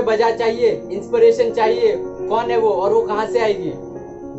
वजह चाहिए, इंस्पिरेशन चाहिए, कौन है वो और वो कहाँ से आएगी?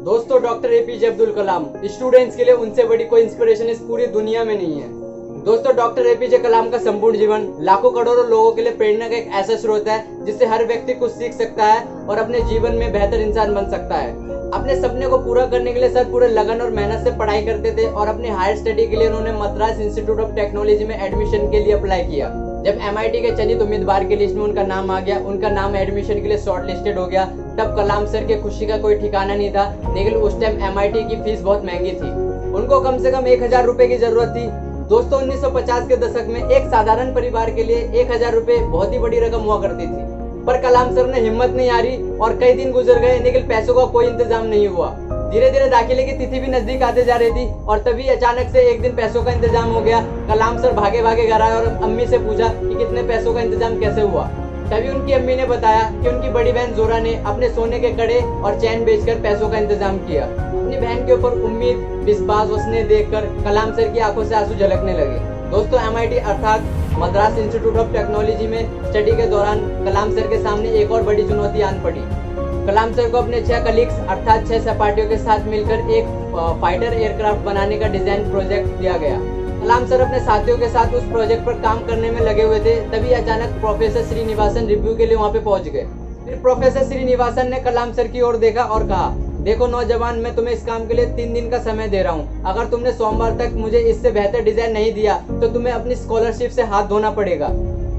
दोस्तों, doctor APJ Abdul Kalam students के लिए उनसे बड़ी कोई इंस्पिरेशन इस पूरी दुनिया में नहीं है। दोस्तों, डॉक्टर एपीजे कलाम का संपूर्ण जीवन लाखों करोड़ों लोगों के लिए प्रेरणा का एक ऐसा स्रोत है जिससे हर व्यक्ति कुछ सीख सकता है और अपने जीवन में बेहतर इंसान बन सकता है। अपने सपने को पूरा करने के लिए सर पूरे लगन और मेहनत से पढ़ाई करते थे और अपने हायर स्टडी के लिए उन्होंने मद्रास इंस्टीट्यूट ऑफ टेक्नोलॉजी में एडमिशन के लिए अप्लाई किया। जब MIT के चयनित उम्मीदवार की लिस्ट में उनका नाम आ गया, उनका नाम एडमिशन के लिए शॉर्ट लिस्टेड हो गया, तब कलाम सर के खुशी का कोई ठिकाना नहीं था। लेकिन उस टाइम MIT की फीस बहुत महंगी थी, उनको कम से कम 1000 रुपए की जरूरत थी। दोस्तों, 1950 के दशक में एक साधारण परिवार के लिए 1000 रुपए बहुत ही बड़ी रकम हुआ करती थी। पर कलाम सर ने हिम्मत नहीं हारी और कई दिन गुजर गए, लेकिन पैसों का कोई इंतजाम नहीं हुआ। धीरे धीरे दाखिले की तिथि भी नजदीक आते जा रही थी और तभी अचानक से एक दिन पैसों का इंतजाम हो गया। कलाम सर भागे भागे घर आए और अम्मी से पूछा कि कितने पैसों का इंतजाम कैसे हुआ। तभी उनकी अम्मी ने बताया कि उनकी बड़ी बहन जोरा ने अपने सोने के कड़े और चैन बेचकर पैसों का इंतजाम किया। अपनी बहन के ऊपर उम्मीद, विश्वास और स्नेह देखकर कलाम सर की आंखों से आंसू झलकने लगे। दोस्तों, MIT अर्थात मद्रास इंस्टीट्यूट ऑफ टेक्नोलॉजी में स्टडी के दौरान कलाम सर के सामने एक और बड़ी चुनौती आन पड़ी। कलाम सर को अपने 6 कलीग्स अर्थात 6 सहपाठियों के साथ मिलकर एक फाइटर एयरक्राफ्ट बनाने का डिजाइन प्रोजेक्ट दिया गया। कलाम सर अपने साथियों के साथ उस प्रोजेक्ट पर काम करने में लगे हुए थे, तभी अचानक प्रोफेसर श्रीनिवासन रिव्यू के लिए वहां पे पहुंच गए। फिर प्रोफेसर श्रीनिवासन ने कलाम सर की ओर देखा और कहा, देखो नौजवान, मैं तुम्हें इस काम के लिए 3 दिन का समय दे रहा हूँ। अगर तुमने सोमवार तक मुझे इससे बेहतर डिजाइन नहीं दिया तो तुम्हें अपनी स्कॉलरशिप से हाथ धोना पड़ेगा।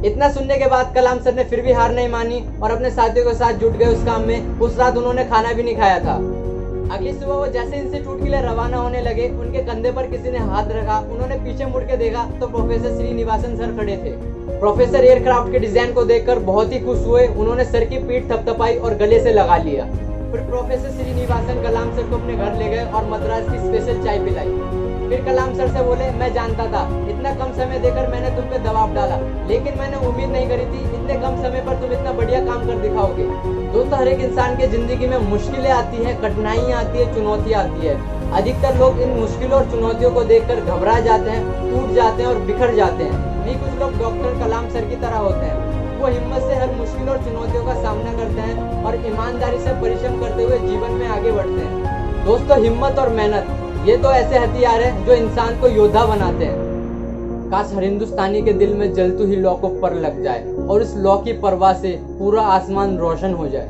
इतना सुनने के बाद कलाम सर ने फिर भी हार नहीं मानी और अपने साथियों के साथ जुट गए उस काम में। उस रात उन्होंने खाना भी नहीं खाया था। अगली सुबह वो जैसे इंस्टीट्यूट के लिए रवाना होने लगे, उनके कंधे पर किसी ने हाथ रखा। उन्होंने पीछे मुड़ के देखा तो प्रोफेसर श्रीनिवासन सर खड़े थे। प्रोफेसर एयरक्राफ्ट के डिजाइन को देखकर बहुत ही खुश हुए। उन्होंने सर की पीठ थपथपाई और गले से लगा लिया। फिर प्रोफेसर श्रीनिवासन कलाम सर को अपने घर ले गए और मद्रास की स्पेशल चाय पिलाई। फिर कलाम सर से बोले, मैं जानता था इतना कम समय देकर मैंने तुम पे दबाव डाला, लेकिन मैंने उम्मीद नहीं करी थी इतने कम समय पर तुम इतना बढ़िया काम कर दिखाओगे। दोस्तों, हर एक इंसान की जिंदगी में मुश्किलें आती हैं, कठिनाइयाँ आती है, चुनौतियाँ आती है। अधिकतर लोग इन मुश्किलों और चुनौतियों को देखकर घबरा जाते हैं, टूट जाते हैं और बिखर जाते हैं। नहीं, कुछ लोग डॉक्टर कलाम सर की तरह होते हैं। वो हिम्मत से हर मुश्किल और चुनौतियों का सामना करते हैं और ईमानदारी से परिश्रम करते हुए जीवन में आगे बढ़ते हैं। दोस्तों, हिम्मत और मेहनत ये तो ऐसे हथियार हैं जो इंसान को योद्धा बनाते हैं। काश हर हिंदुस्तानी के दिल में जलतू ही लौ को पर लग जाए और इस लौ की परवाह से पूरा आसमान रोशन हो जाए।